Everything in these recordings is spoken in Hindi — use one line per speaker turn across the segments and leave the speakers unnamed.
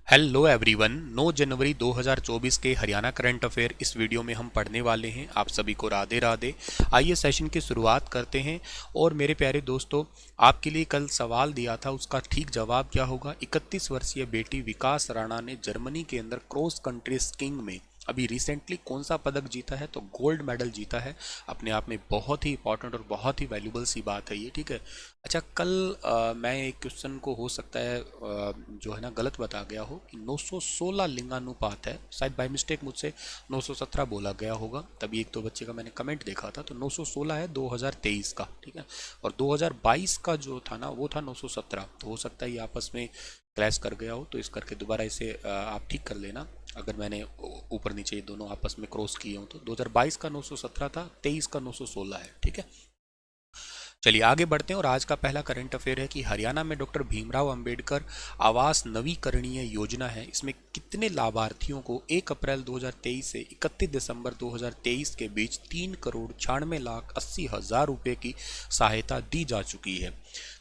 Hello everyone. 9 जनवरी 2024 के हरियाणा करंट अफेयर इस वीडियो में हम पढ़ने वाले हैं। आप सभी को राधे राधे। आइए सेशन की शुरुआत करते हैं। और मेरे प्यारे दोस्तों, आपके लिए कल सवाल दिया था, उसका ठीक जवाब क्या होगा। 31 वर्षीय बेटी विकास राणा ने जर्मनी के अंदर क्रॉस कंट्री स्कीइंग में अभी रिसेंटली कौन सा पदक जीता है? तो गोल्ड मेडल जीता है। अपने आप में बहुत ही इंपॉर्टेंट और बहुत ही वैल्यूबल सी बात है ये, ठीक है। अच्छा, कल मैं एक क्वेश्चन को हो सकता है जो है ना गलत बता गया हो कि 916 लिंगानुपात है, शायद बाय मिस्टेक मुझसे 917 बोला गया होगा। तभी एक दो बच्चे का मैंने कमेंट देखा था, तो 916 है 2023 का, ठीक है। और 2022 का जो था ना वो था 917, तो हो सकता है ये आपस में क्रैश कर गया हो, तो इस करके दोबारा इसे आप ठीक कर लेना। अगर मैंने ऊपर नीचे ये दोनों आपस में क्रॉस किए हों तो 2022 का 917 था, 23 का 916 है, ठीक है। चलिए आगे बढ़ते हैं। और आज का पहला करंट अफेयर है कि हरियाणा में डॉक्टर भीमराव अंबेडकर आवास नवीकरणीय योजना है, इसमें कितने लाभार्थियों को 1 अप्रैल 2023 से 31 दिसंबर 2023 के बीच 3,96,80,000 रुपये की सहायता दी जा चुकी है।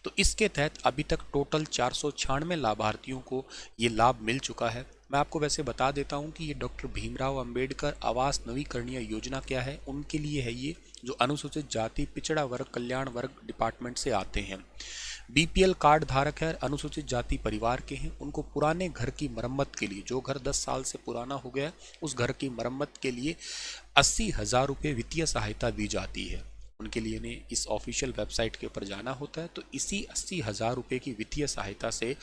तो इसके तहत अभी तक टोटल 496 लाभार्थियों को ये लाभ मिल चुका है। मैं आपको वैसे बता देता हूँ कि ये डॉक्टर भीमराव अंबेडकर आवास नवीकरणीय योजना क्या है। उनके लिए है ये, जो अनुसूचित जाति पिछड़ा वर्ग कल्याण वर्ग डिपार्टमेंट से आते हैं। बीपीएल कार्ड धारक है, अनुसूचित जाति परिवार के हैं, उनको पुराने घर की मरम्मत के लिए, जो घर 10 साल से पुराना हो गया उस घर की मरम्मत के लिए 80,000 रुपये वित्तीय सहायता दी जाती है। उनके लिए ने इस ऑफिशियल वेबसाइट के ऊपर जाना होता है। तो इसी 80,000 रुपये की वित्तीय सहायता से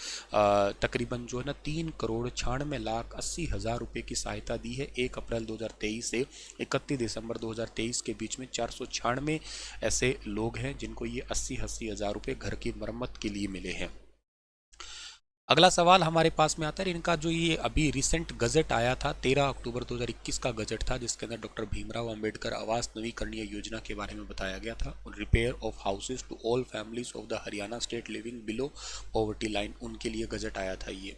तकरीबन जो है ना 3,96,80,000 रुपये की सहायता दी है 1 अप्रैल 2023 से 31 दिसंबर 2023 के बीच में। 496 ऐसे लोग हैं जिनको ये 80,000 रुपये घर की मरम्मत के लिए मिले हैं। अगला सवाल हमारे पास में आता है, इनका जो ये अभी रिसेंट गजट आया था 13 अक्टूबर 2021 का गजट था, जिसके अंदर डॉक्टर भीमराव अंबेडकर आवास नवीकरणीय योजना के बारे में बताया गया था। Repair of houses to all families of the Haryana state living below poverty line, उनके लिए गजट आया था ये।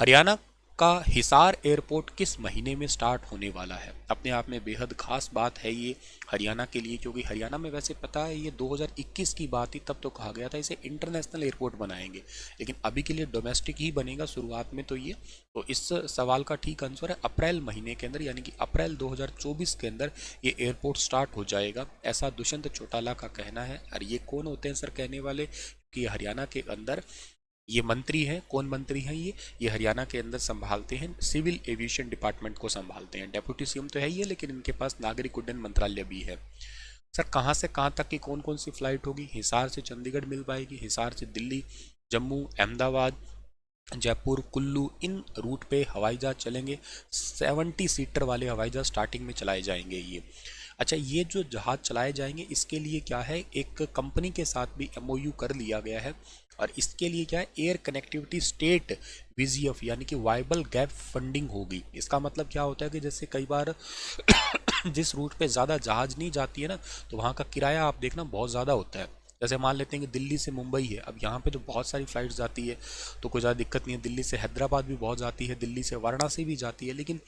हरियाणा का हिसार एयरपोर्ट किस महीने में स्टार्ट होने वाला है? अपने आप में बेहद खास बात है ये हरियाणा के लिए, क्योंकि हरियाणा में वैसे पता है ये 2021 की बात थी, तब तो कहा गया था इसे इंटरनेशनल एयरपोर्ट बनाएंगे, लेकिन अभी के लिए डोमेस्टिक ही बनेगा शुरुआत में। तो ये, तो इस सवाल का ठीक आंसर है अप्रैल महीने के अंदर, यानी कि अप्रैल 2024 के अंदर ये एयरपोर्ट स्टार्ट हो जाएगा, ऐसा दुष्यंत चौटाला का कहना है। और ये कौन होते हैं सर कहने वाले? कि हरियाणा के अंदर ये मंत्री हैं। कौन मंत्री हैं ये हरियाणा के अंदर संभालते हैं, सिविल एविएशन डिपार्टमेंट को संभालते हैं। डेप्यूटी सीएम तो है ही है, लेकिन इनके पास नागरिक उड्डयन मंत्रालय भी है। सर कहाँ से कहाँ तक की कौन कौन सी फ्लाइट होगी? हिसार से चंडीगढ़ मिल पाएगी, हिसार से दिल्ली, जम्मू, अहमदाबाद, जयपुर, कुल्लू, इन रूट पे हवाई जहाज चलेंगे। 70 सीटर वाले हवाई जहाज स्टार्टिंग में चलाए जाएंगे ये। अच्छा, ये जो जहाज चलाए जाएंगे इसके लिए क्या है, एक कंपनी के साथ भी एमओयू कर लिया गया है। और इसके लिए क्या है, एयर कनेक्टिविटी स्टेट वीजीएफ यानी कि वाइबल गैप फंडिंग होगी। इसका मतलब क्या होता है कि जैसे कई बार जिस रूट पे ज़्यादा जहाज नहीं जाती है ना, तो वहाँ का किराया आप देखना बहुत ज़्यादा होता है। जैसे मान लेते हैं कि दिल्ली से मुंबई है, अब यहाँ पे तो बहुत सारी फ्लाइट्स जाती है, तो कोई ज़्यादा दिक्कत नहीं है। दिल्ली से हैदराबाद भी बहुत जाती है, दिल्ली से वाराणसी भी जाती है। लेकिन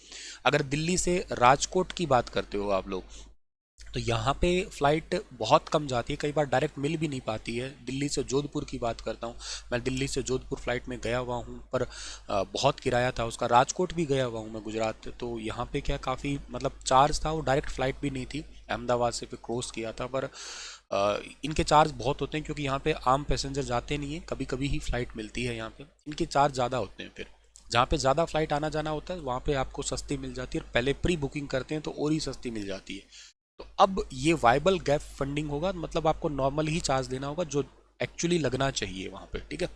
अगर दिल्ली से राजकोट की बात करते हो आप लोग, तो यहाँ पे फ़्लाइट बहुत कम जाती है, कई बार डायरेक्ट मिल भी नहीं पाती है। दिल्ली से जोधपुर की बात करता हूँ, मैं दिल्ली से जोधपुर फ़्लाइट में गया हुआ हूँ, पर बहुत किराया था उसका। राजकोट भी गया हुआ हूँ मैं, गुजरात, तो यहाँ पे क्या काफ़ी मतलब चार्ज था, वो डायरेक्ट फ़्लाइट भी नहीं थी। अहमदाबाद से फिर क्रॉस किया था, पर इनके चार्ज बहुत होते हैं, क्योंकि यहाँ पे आम पैसेंजर जाते नहीं हैं, कभी कभी ही फ़्लाइट मिलती है यहाँ पे, इनके चार्ज ज़्यादा होते हैं। फिर जहाँ पे ज़्यादा फ्लाइट आना जाना होता है वहाँ पे आपको सस्ती मिल जाती है, और पहले प्री बुकिंग करते हैं तो और ही सस्ती मिल जाती है। तो अब ये वाइबल गैप फंडिंग होगा, मतलब आपको नॉर्मल ही चार्ज देना होगा जो एक्चुअली लगना चाहिए वहाँ पे, ठीक है।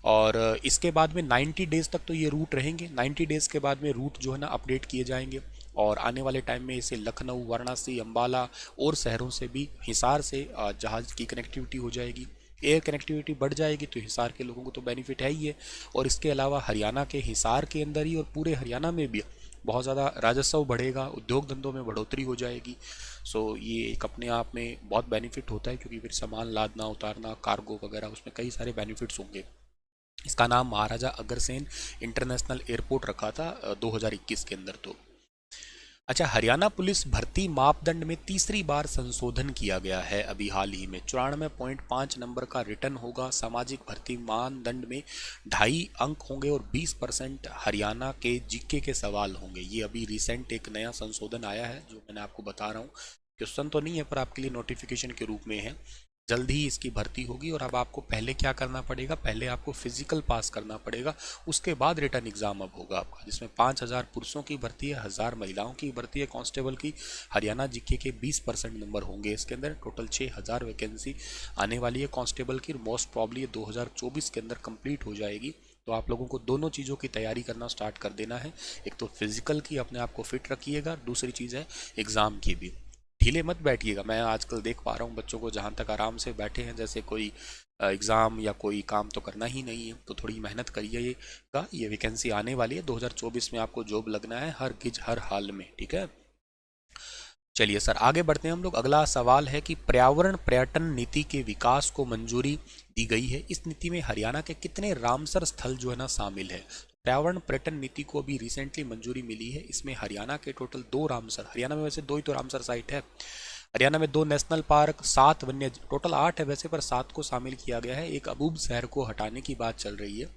और इसके बाद में 90 डेज़ तक तो ये रूट रहेंगे। 90 डेज़ के बाद में रूट जो है ना अपडेट किए जाएंगे, और आने वाले टाइम में इसे लखनऊ, वाराणसी, अम्बाला और शहरों से भी, हिसार से जहाज़ की कनेक्टिविटी हो जाएगी। एयर कनेक्टिविटी बढ़ जाएगी तो हिसार के लोगों को तो बेनिफिट है ही है, और इसके अलावा हरियाणा के हिसार के अंदर ही और पूरे हरियाणा में भी बहुत ज़्यादा राजस्व बढ़ेगा, उद्योग धंधों में बढ़ोतरी हो जाएगी। सो ये एक अपने आप में बहुत बेनिफिट होता है, क्योंकि फिर सामान लादना उतारना, कार्गो वगैरह, उसमें कई सारे बेनिफिट्स होंगे। इसका नाम महाराजा अग्रसेन इंटरनेशनल एयरपोर्ट रखा था 2021 के अंदर। तो अच्छा, हरियाणा पुलिस भर्ती मापदंड में तीसरी बार संशोधन किया गया है अभी हाल ही में। 94.5 नंबर का रिटर्न होगा। सामाजिक भर्ती मानदंड में 2.5 अंक होंगे और 20% हरियाणा के जीके के सवाल होंगे। ये अभी रिसेंट एक नया संशोधन आया है जो मैंने आपको बता रहा हूँ। क्वेश्चन तो नहीं है पर आपके लिए नोटिफिकेशन के रूप में है। जल्द ही इसकी भर्ती होगी और अब आपको पहले क्या करना पड़ेगा, पहले आपको फिजिकल पास करना पड़ेगा, उसके बाद रिटर्न एग्जाम अब होगा आपका, जिसमें 5,000 पुरुषों की भर्ती है, 1,000 महिलाओं की भर्ती है कांस्टेबल की। हरियाणा जीके के 20% नंबर होंगे इसके अंदर। टोटल 6,000 वैकेंसी आने वाली है कांस्टेबल की। मोस्ट प्रॉब्ली ये 2024 के अंदर कंप्लीट हो जाएगी। तो आप लोगों को दोनों चीज़ों की तैयारी करना स्टार्ट कर देना है। एक तो फिजिकल की अपने आप को फिट रखिएगा, दूसरी चीज़ है एग्ज़ाम की भी। ढीले मत बैठिएगा। मैं आजकल देख पा रहा हूँ बच्चों को जहाँ तक आराम से बैठे हैं जैसे कोई एग्ज़ाम या कोई काम तो करना ही नहीं है। तो थोड़ी मेहनत करिएगा। ये वैकेंसी आने वाली है 2024 में, आपको जॉब लगना है हर गिज हर हाल में, ठीक है। चलिए सर आगे बढ़ते हैं हम लोग। अगला सवाल है कि पर्यावरण पर्यटन नीति के विकास को मंजूरी दी गई है। इस नीति में हरियाणा के कितने रामसर स्थल जो है ना शामिल है। पर्यावरण पर्यटन नीति को अभी रिसेंटली मंजूरी मिली है। इसमें हरियाणा के टोटल 2 रामसर, हरियाणा में वैसे 2 ही तो रामसर साइट है। हरियाणा में 2 नेशनल पार्क, 7 वन्य, टोटल 8 है वैसे पर 7 को शामिल किया गया है। एक अबूब शहर को हटाने की बात चल रही है।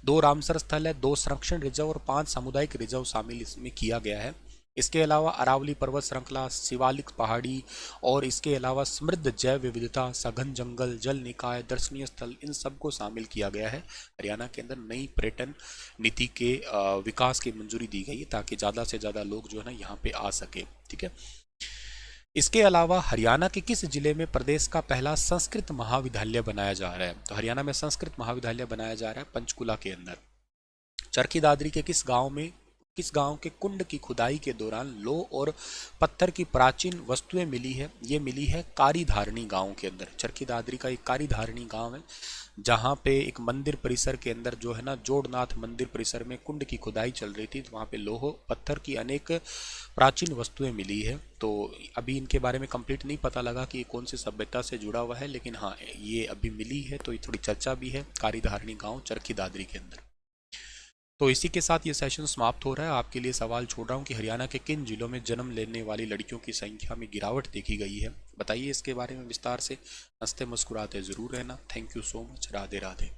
2 रामसर स्थल है, 2 संरक्षण रिजर्व और 5 सामुदायिक रिजर्व शामिल इसमें किया गया है। इसके अलावा अरावली पर्वत श्रृंखला, शिवालिक पहाड़ी और इसके अलावा समृद्ध जैव विविधता, सघन जंगल, जल निकाय, दर्शनीय स्थल, इन सबको शामिल किया गया है। हरियाणा के अंदर नई पर्यटन नीति के विकास की मंजूरी दी गई है ताकि ज़्यादा से ज़्यादा लोग जो है ना यहाँ पे आ सके, ठीक है। इसके अलावा हरियाणा के किस जिले में प्रदेश का पहला संस्कृत महाविद्यालय बनाया जा रहा है। तो हरियाणा में संस्कृत महाविद्यालय बनाया जा रहा है पंचकुला के अंदर। चरखी दादरी के किस गांव के कुंड की खुदाई के दौरान लोह और पत्थर की प्राचीन वस्तुएं मिली है। ये मिली है कारीधारणी गांव के अंदर। चरखी दादरी का एक कारीधारणी गांव है जहाँ पे एक मंदिर परिसर के अंदर जो है ना जोड़नाथ मंदिर परिसर में कुंड की खुदाई चल रही थी। तो वहाँ पे लोह पत्थर की अनेक प्राचीन वस्तुएं मिली है। तो अभी इनके बारे में कंप्लीट नहीं पता लगा कि ये कौन सी सभ्यता से जुड़ा हुआ है, लेकिन हाँ ये अभी मिली है तो ये थोड़ी चर्चा भी है। कारीधारणी गाँव चरखी दादरी के अंदर। तो इसी के साथ ये सेशन समाप्त हो रहा है। आपके लिए सवाल छोड़ रहा हूँ कि हरियाणा के किन जिलों में जन्म लेने वाली लड़कियों की संख्या में गिरावट देखी गई है। बताइए इसके बारे में विस्तार से। हंसते मुस्कुराते ज़रूर रहना। Thank you so much. Radhe Radhe.